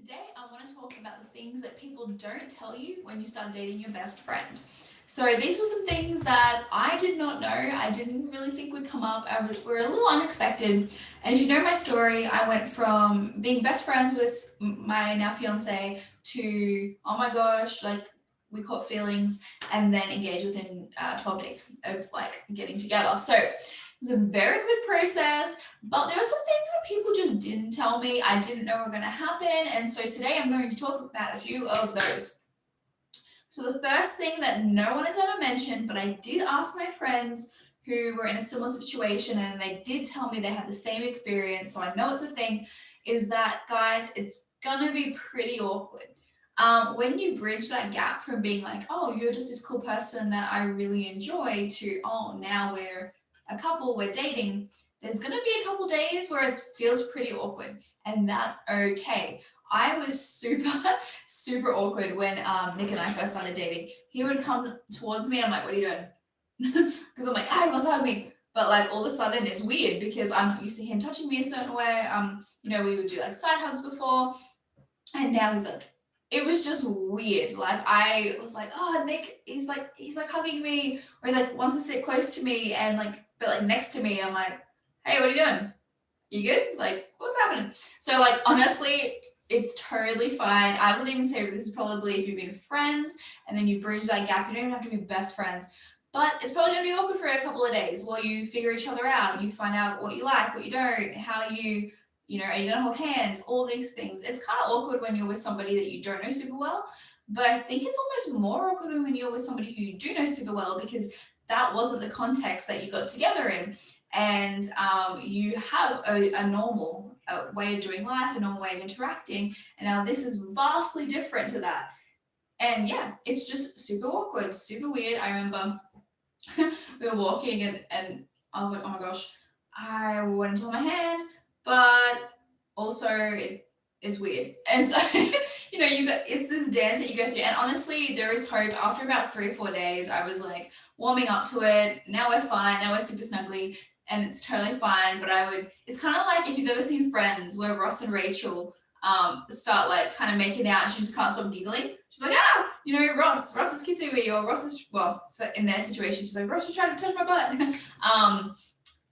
Today, I want to talk about the things that people don't tell you when you start dating your best friend. So, these were some things that I did not know. I didn't really think would come up. Were a little unexpected. And if you know my story, I went from being best friends with my now fiance to, oh my gosh, like we caught feelings and then engaged within 12 days of like getting together. So, it was a very quick process. But there were some things that people just didn't tell me. I didn't know were going to happen. And so today I'm going to talk about a few of those. So the first thing that no one has ever mentioned, but I did ask my friends who were in a similar situation and they did tell me they had the same experience. So I know it's a thing, is that guys, it's going to be pretty awkward. When you bridge that gap from being like, oh, you're just this cool person that I really enjoy to, oh, now we're a couple, we're dating, there's going to be a couple days where it feels pretty awkward, and that's okay. I was super, super awkward when Nick and I first started dating. He would come towards me and I'm like, what are you doing? Because I'm like, ah, he wants to hug me. But like all of a sudden it's weird because I'm not used to him touching me a certain way. We would do like side hugs before, and now he's like, it was just weird. Like I was like, oh, Nick, he's like hugging me, or he like wants to sit close to me and like, but like next to me, I'm like, hey, what are you doing? You good? Like, what's happening? So like honestly, it's totally fine. I would even say this is probably if you've been friends and then you bridge that gap, you don't even have to be best friends. But it's probably gonna be awkward for a couple of days while you figure each other out. You find out what you like, what you don't, how are you gonna hold hands, all these things. It's kind of awkward when you're with somebody that you don't know super well. But I think it's almost more awkward when you're with somebody who you do know super well because that wasn't the context that you got together in, and you have a normal way of doing life, a normal way of interacting, and now this is vastly different to that. And yeah, it's just super awkward, super weird. I remember we were walking and I was like, oh my gosh, I wouldn't hold my hand, but also it's weird. And so, it's this dance that you go through. And honestly, there is hope. After about 3 or 4 days, I was like warming up to it. Now we're fine. Now we're super snuggly and it's totally fine. But it's kind of like if you've ever seen Friends where Ross and Rachel start like kind of making out and she just can't stop giggling. She's like, Ross is kissing me, or Ross is, well, in their situation, she's like, Ross is trying to touch my butt.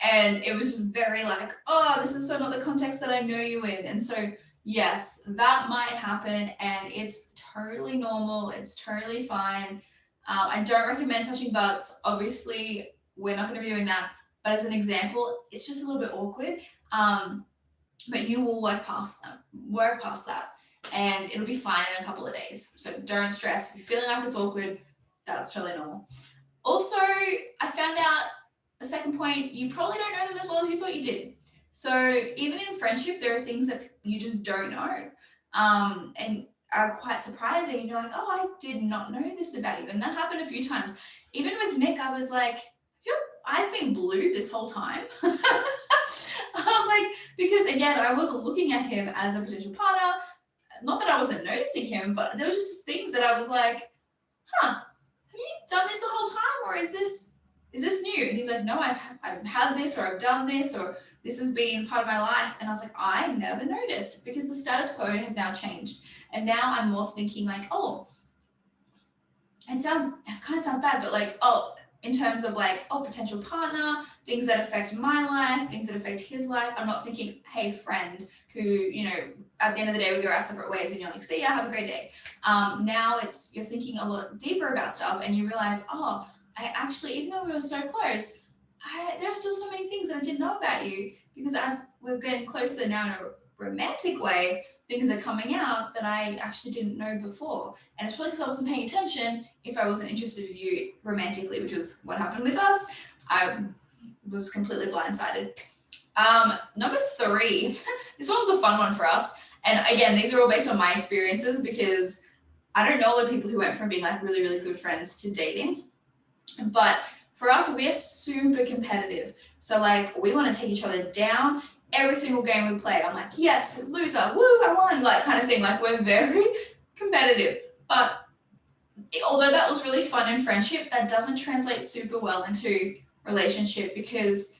And it was very like, oh, this is so not the context that I know you in. And so, yes, that might happen and it's totally normal. It's totally fine. I don't recommend touching butts. Obviously, we're not going to be doing that. But as an example, it's just a little bit awkward. But you will work past that, and it'll be fine in a couple of days. So don't stress. If you're feeling like it's awkward, that's totally normal. Also, I found out a second point, you probably don't know them as well as you thought you did. So even in friendship, there are things that you just don't know, and are quite surprising. And you're like, oh, I did not know this about you. And that happened a few times. Even with Nick, I was like, have your eyes been blue this whole time? I was like, because again, I wasn't looking at him as a potential partner. Not that I wasn't noticing him, but there were just things that I was like, huh, have you done this the whole time, or is this new? And he's like, no, I've had this, or I've done this, or this has been part of my life. And I was like, I never noticed because the status quo has now changed, and now I'm more thinking like, oh, it kind of sounds bad, but like, oh, in terms of like, oh, potential partner, things that affect my life, things that affect his life. I'm not thinking, hey, friend, who, at the end of the day, we go our separate ways and you're like, see ya, have a great day. Now you're thinking a lot deeper about stuff and you realize, oh, I actually, even though we were so close, there are still so many things that I didn't know about you, because as we're getting closer now in a romantic way, things are coming out that I actually didn't know before. And it's probably because I wasn't paying attention if I wasn't interested in you romantically, which was what happened with us. I was completely blindsided. Number 3, this one was a fun one for us. And again, these are all based on my experiences because I don't know a lot of people who went from being like really, really good friends to dating. But for us, we are super competitive. So like we want to take each other down every single game we play. I'm like, yes, loser, woo, I won, like kind of thing. Like we're very competitive. But although that was really fun in friendship, that doesn't translate super well into relationship because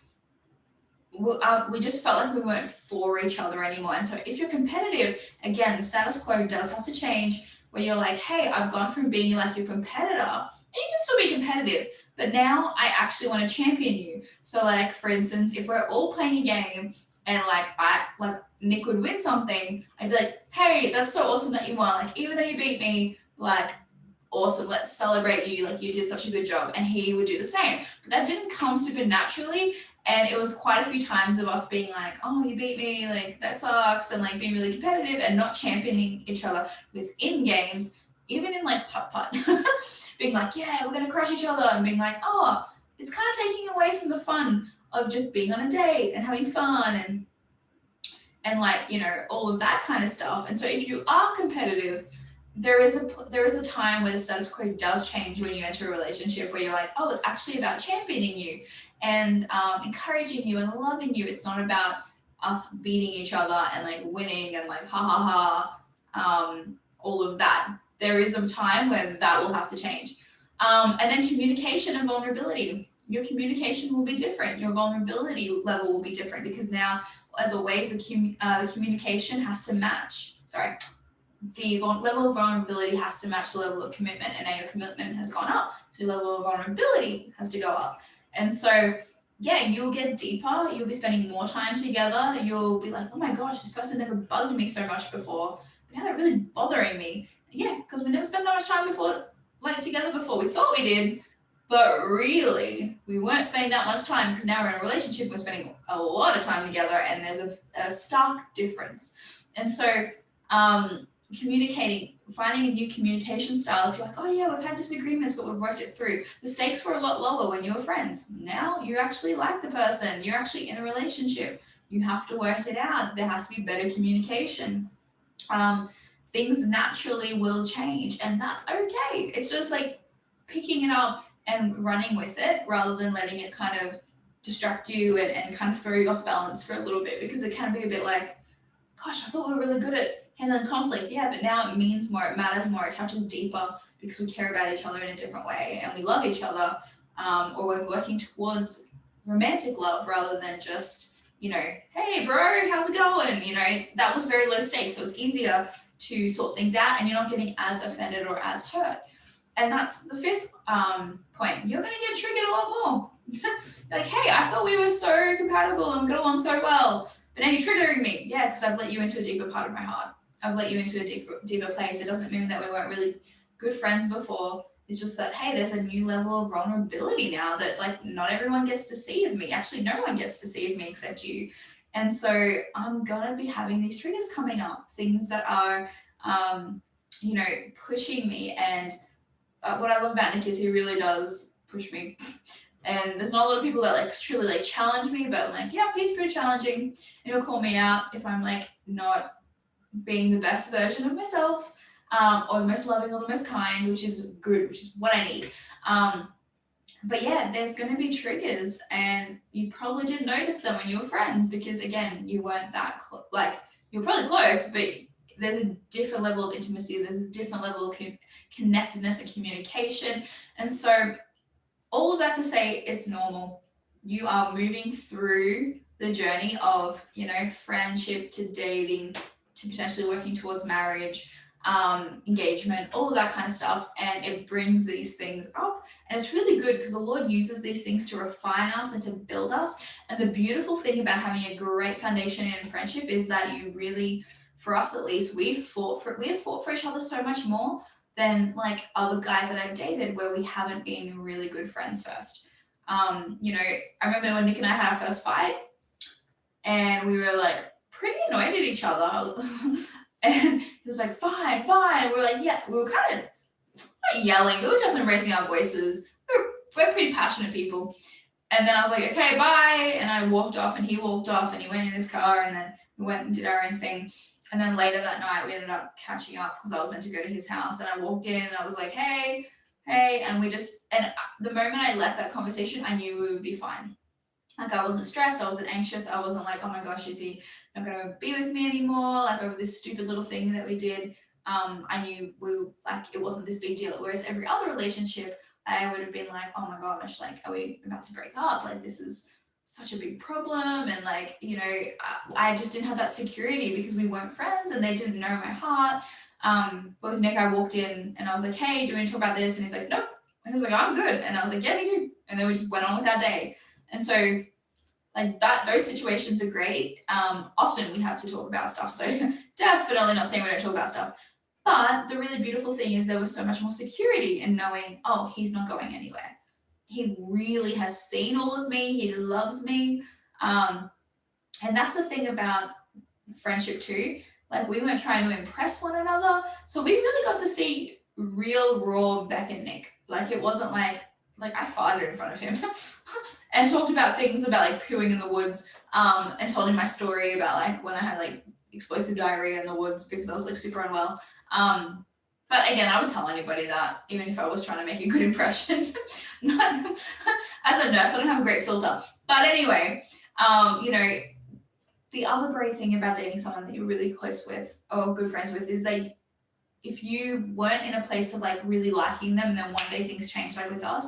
we just felt like we weren't for each other anymore. And so if you're competitive, again, the status quo does have to change, where you're like, hey, I've gone from being like your competitor, and you can still be competitive, but now I actually want to champion you. So like, for instance, if we're all playing a game and like Nick would win something, I'd be like, hey, that's so awesome that you won. Like, even though you beat me, like, awesome, let's celebrate you, like you did such a good job. And he would do the same. But that didn't come super naturally. And it was quite a few times of us being like, oh, you beat me, like that sucks, and like being really competitive and not championing each other within games, even in like putt-putt. Being like, yeah, we're gonna crush each other, and being like, oh, it's kind of taking away from the fun of just being on a date and having fun and like, you know, all of that kind of stuff. And so if you are competitive, there is a time where the status quo does change when you enter a relationship, where you're like, oh, it's actually about championing you and encouraging you and loving you. It's not about us beating each other and like winning and like ha ha ha, all of that. There is a time when that will have to change. And then communication and vulnerability. Your communication will be different. Your vulnerability level will be different, because now, as always, the communication has to match. Sorry, the level of vulnerability has to match the level of commitment, and now your commitment has gone up, so your level of vulnerability has to go up. And so, yeah, you'll get deeper, you'll be spending more time together, you'll be like, oh my gosh, this person never bugged me so much before, but now they're really bothering me. Yeah, because we never spent that much time before, like together before. We thought we did, but really, we weren't spending that much time, because now we're in a relationship, we're spending a lot of time together, and there's a stark difference. And so, communicating, finding a new communication style. If you're like, oh yeah, we've had disagreements, but we've worked it through. The stakes were a lot lower when you were friends. Now you actually like the person. You're actually in a relationship. You have to work it out. There has to be better communication. Things naturally will change, and that's okay. It's just like picking it up and running with it, rather than letting it kind of distract you and kind of throw you off balance for a little bit, because it can be a bit like, gosh, I thought we were really good at handling conflict. Yeah, but now it means more, it matters more, it touches deeper, because we care about each other in a different way and we love each other, or we're working towards romantic love rather than just, you know, hey bro, how's it going? You know, that was very low stakes. So it's easier to sort things out, and you're not getting as offended or as hurt. And that's the fifth point. You're going to get triggered a lot more. Like, hey, I thought we were so compatible and got along so well, but now you're triggering me. Yeah, because I've let you into a deeper part of my heart. I've let you into a deeper place. It doesn't mean that we weren't really good friends before. It's just that, hey, there's a new level of vulnerability now that like not everyone gets to see of me. Actually, no one gets to see of me except you. And so I'm gonna be having these triggers coming up, things that are, you know, pushing me. And what I love about Nick is he really does push me. And there's not a lot of people that like truly like challenge me, but I'm like, yeah, he's pretty challenging. And he'll call me out if I'm like not being the best version of myself, or the most loving or the most kind, which is good, which is what I need. But yeah, there's going to be triggers, and you probably didn't notice them when you were friends, because again, you weren't that like you're probably close, but there's a different level of intimacy, there's a different level of connectedness and communication. And so all of that to say, it's normal. You are moving through the journey of, you know, friendship to dating to potentially working towards marriage, engagement, all of that kind of stuff. And it brings these things up. And it's really good, because the Lord uses these things to refine us and to build us. And the beautiful thing about having a great foundation in friendship is that you really, for us at least, we have fought for each other so much more than like other guys that I've dated, where we haven't been really good friends first. You know, I remember when Nick and I had our first fight, and we were like pretty annoyed at each other. And he was like, fine, fine. We're like, yeah, we were kind of not yelling, we were definitely raising our voices. We're pretty passionate people. And then I was like, okay, bye. And I walked off, and he walked off, and he went in his car, and then we went and did our own thing. And then later that night, we ended up catching up, because I was meant to go to his house, and I walked in, and I was like, hey, and the moment I left that conversation, I knew we would be fine. Like, I wasn't stressed, I wasn't anxious, I wasn't like, oh my gosh, is he not gonna be with me anymore? Like, over this stupid little thing that we did. I knew it wasn't this big deal. Whereas every other relationship, I would have been like, oh my gosh, like, are we about to break up? Like, this is such a big problem, and like, you know, I just didn't have that security because we weren't friends and they didn't know my heart. But with Nick, I walked in and I was like, hey, do you want to talk about this? And he's like, nope. And he was like, I'm good. And I was like, yeah, me too. And then we just went on with our day. And so like that, those situations are great. Often we have to talk about stuff. So definitely not saying we don't talk about stuff. But the really beautiful thing is there was so much more security in knowing, oh, he's not going anywhere. He really has seen all of me. He loves me. And that's the thing about friendship too. Like we weren't trying to impress one another. So we really got to see real raw Beck and Nick. Like it wasn't like I farted in front of him and talked about things about like pooing in the woods, and told him my story about like when I had like explosive diarrhea in the woods because I was like super unwell. But again, I would tell anybody that, even if I was trying to make a good impression. As a nurse, I don't have a great filter. But anyway, you know, the other great thing about dating someone that you're really close with or good friends with is that if you weren't in a place of like really liking them and then one day things change, like with us,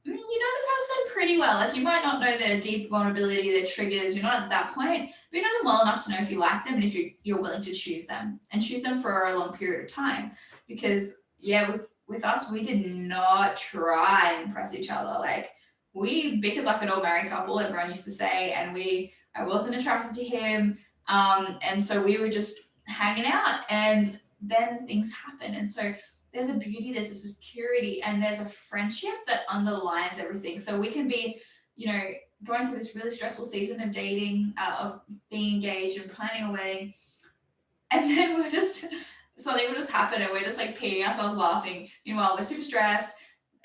you know the person pretty well. Like you might not know their deep vulnerability, their triggers, you're not at that point, but you know them well enough to know if you like them and if you're willing to choose them and choose them for a long period of time. Because yeah, with us, we did not try and impress each other. Like we bickered like an old married couple, everyone used to say, and I wasn't attracted to him. And so we were just hanging out and then things happen. And so there's a beauty, there's a security, and there's a friendship that underlines everything. So we can be, you know, going through this really stressful season of dating, of being engaged and planning a wedding. And then something will just happen and we're just like peeing ourselves laughing. Meanwhile, we're super stressed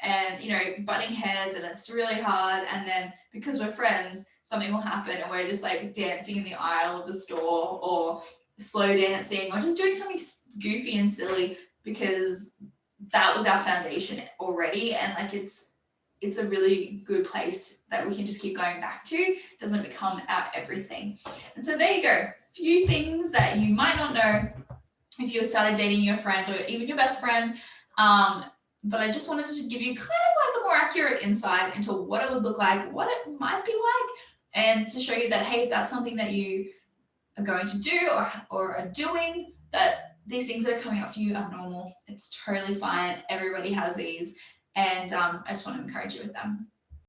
and, you know, butting heads and it's really hard. And then because we're friends, something will happen and we're just like dancing in the aisle of the store or slow dancing or just doing something goofy and silly because that was our foundation already. And like it's a really good place that we can just keep going back to. It doesn't become our everything. And so there you go. Few things that you might not know if you started dating your friend or even your best friend. But I just wanted to give you kind of like a more accurate insight into what it would look like, what it might be like, and to show you that, hey, if that's something that you are going to do or are doing, that these things that are coming up for you are normal. It's totally fine. Everybody has these. And I just want to encourage you with them.